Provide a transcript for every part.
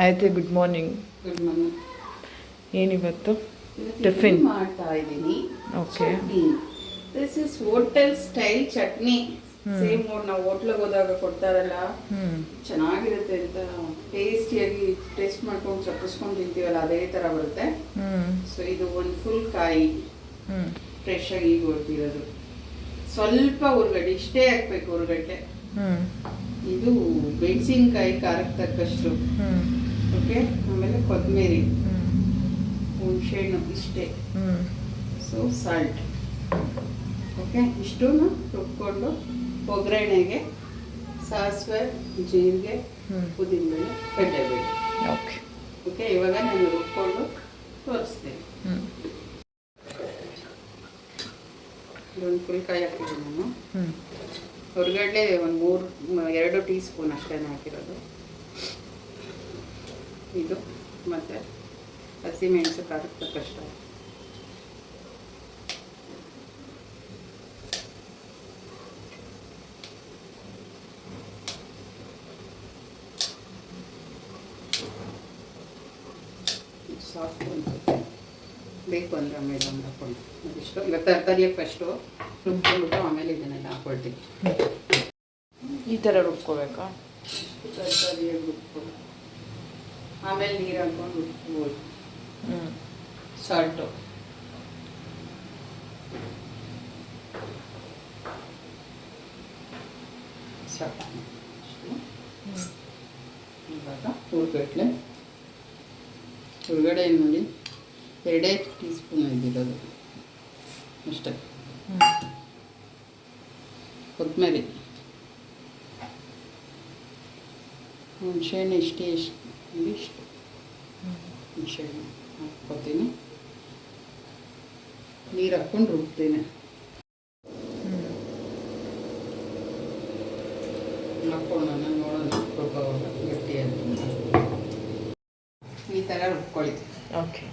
ಆಯ್ತು. Good morning. Good morning. ಏನಿವತ್ತು tiffin tiffin? ಮಾಡ್ತಾ ಇದ್ದೀನಿ. Okay. This is hotel style chutney. Same ನಾವು ಹೋಟ್ಲಿಗೆ ಹೋದಾಗ ಕೊಡ್ತಾರಲ್ಲ, ಚೆನ್ನಾಗಿರುತ್ತೆ ಅಂತ ಟೇಸ್ಟಿಯಾಗಿ ಟೇಸ್ಟ್ ಮಾಡ್ಕೊಂಡು ಚಪ್ಪಿಸ್ಕೊಂಡು ತಿಂತೀವಲ್ಲ, ಅದೇ ಥರ ಬರುತ್ತೆ. ಸೊ ಇದು ಒಂದು ಫುಲ್ ಕಾಯಿ ಫ್ರೆಶ್ ಆಗಿ ಈಗ ಹೊಡ್ದಿರೋದು. ಸ್ವಲ್ಪ ಉರ್ಗಡ್ಡೆ, ಇಷ್ಟೇ ಹಾಕ್ಬೇಕು ಉರ್ಗಡ್ಡೆ. ಇದು ಮೆಣಸಿನ್ಕಾಯಿ ಖಾರಕ್ಕೆ ತಕ್ಕಷ್ಟು. ಓಕೆ. ಆಮೇಲೆ ಕೊತ್ತಂಬರಿ, ಹುಣಸೆಹಣ್ಣು, ಇಷ್ಟೇ. So salt. ಓಕೆ. ಇಷ್ಟೂ ರುಬ್ಕೊಂಡು ಒಗ್ಗರಣೆಗೆ ಸಾಸಿವೆ, ಜೀರಿಗೆ, ಉದ್ದಿನಬೇಳೆ, ಕಡಲೆಬೇಳೆ. ಓಕೆ. ಓಕೆ. ಇವಾಗ ನಾನು ರುಬ್ಕೊಂಡು ತೋರಿಸ್ತೇನೆ. ಇದೊಂದು ಫುಲ್ ಕಾಯಿ ಹಾಕಿದ್ದೀನಿ ನಾನು. ಹೊರಗಡೆ ಒಂದು 2 ಟೀ ಸ್ಪೂನ್ ಅಷ್ಟೇ ಹಾಕಿರೋದು. ಇದು ಮತ್ತು ಹಸಿಮೆಣಸು ಖಾರಕ್ಕೆ ತಕ್ಕಷ್ಟು. ಸಾಫ್ಟ್ ಅನ್ಸುತ್ತೆ, ಬೇಕು ಅಂದರೆ ಆಮೇಲೆ ಒಂದು ಹಾಕ್ಕೊಂಡು ಅದಿಷ್ಟು. ಇವಾಗ ತರಕಾರಿಯಾಗಿ ಫಸ್ಟು ರುಬ್ಕೊಂಡ್ಬಿಟ್ಟು ಆಮೇಲೆ ಇದನ್ನೆಲ್ಲ ಹಾಕ್ಕೊಳ್ತೀನಿ. ಈ ಥರ ರುಬ್ಕೋಬೇಕಾ? ತರಕಾರಿಯಾಗಿ ರುಬ್ಕೊಂಡು ಆಮೇಲೆ ನೀರು ಹಾಕ್ಕೊಂಡು ರುಬ್ಬೋದು. ಸಾಲ್ಟು, ಸಾಕು. ಇವಾಗ ಉರ್ಗಡ್ಲೆ ನೋಡಿ 2 ಟೀ ಸ್ಪೂನ್ ಇದ್ದಿರೋದು ಅಷ್ಟೇ. ಕೊತ್ತಂಬರಿ, ಹುಣಸೆಹಣ್ಣು ಇಷ್ಟು ಹುಣಸೆಹಣ್ಣು ಹಾಕ್ಕೊತೀನಿ. ನೀರು ಹಾಕ್ಕೊಂಡು ರುಬ್ತೀನಿ. ಹಾಕ್ಕೊಂಡು ನೋಡೋಣ ರುಬ್ಬೋವಾಗ ಗಟ್ಟಿಯಾಗಿ ಈ ಥರ ರುಬ್ಕೊಳ್ಳಿ. ಓಕೆ.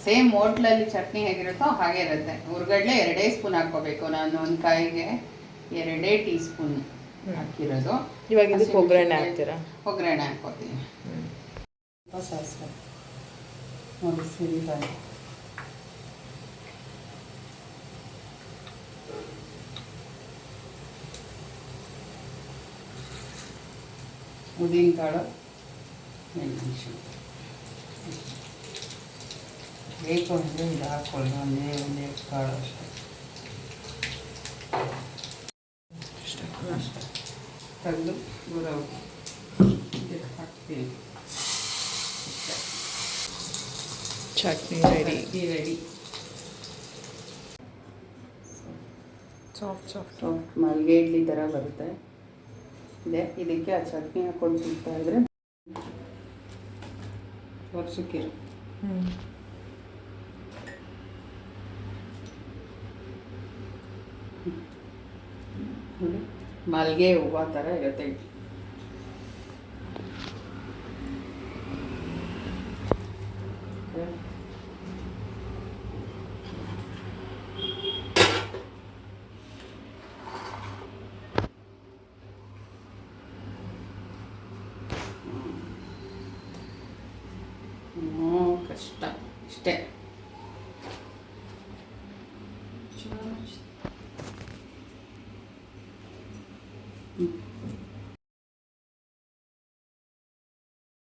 ಸೇಮ್ ಹೋಟ್ಲಲ್ಲಿ ಚಟ್ನಿ ಹೇಗಿರುತ್ತೋ ಹಾಗೆ ಇರುತ್ತೆ. ಉರ್ಗಡ್ಲೆ 2 ಸ್ಪೂನ್ ಹಾಕ್ಕೋಬೇಕು. ನಾನು ಒಂದು ಕಾಯಿಗೆ 2 ಟೀ ಸ್ಪೂನ್ ಹಾಕಿರೋದು. ಇವಾಗ ಇದಕ್ಕೆ ಒಗ್ಗರಣೆ ಹಾಕ್ತೀರಾ? ಒಗ್ಗರಣೆ ಹಾಕ್ಕೋತೀನಿ. ಸಾಸಿವೆ ನೋಡಿ, ಸಿರಿಧಾನ್ಯ, ಉದ್ದಿನಕಾಳು, ಮೆಣಸಿನ ಬೇಕು ಅಂದರೆ ಇದು ಹಾಕ್ಕೊಳ್ಳಿ. ಒಂದೇ ಕಾಳು ಅಷ್ಟೇ. ತೆಗೆದು ದೂರ ಹೋಗಿ ಇದಕ್ಕೆ ಹಾಕ್ತೀನಿ. ಚಟ್ನಿ ರೆಡಿ. ಸಾಫ್ಟ್ ಮಲ್ಲಿಗೆ ಇಡ್ಲಿ ಥರ ಬರುತ್ತೆ. ಇದಕ್ಕೆ ಆ ಚಟ್ನಿ ಹಾಕ್ಕೊಂಡು ತಿಂತಾ ಇದ್ರೆ ವರ್ಷಕ್ಕೆ ನೋಡಿ ಮಲ್ಲಿಗೆ ಹೂವು ಥರ ಇರುತ್ತೆ. ಕಷ್ಟ ಇಷ್ಟೇ.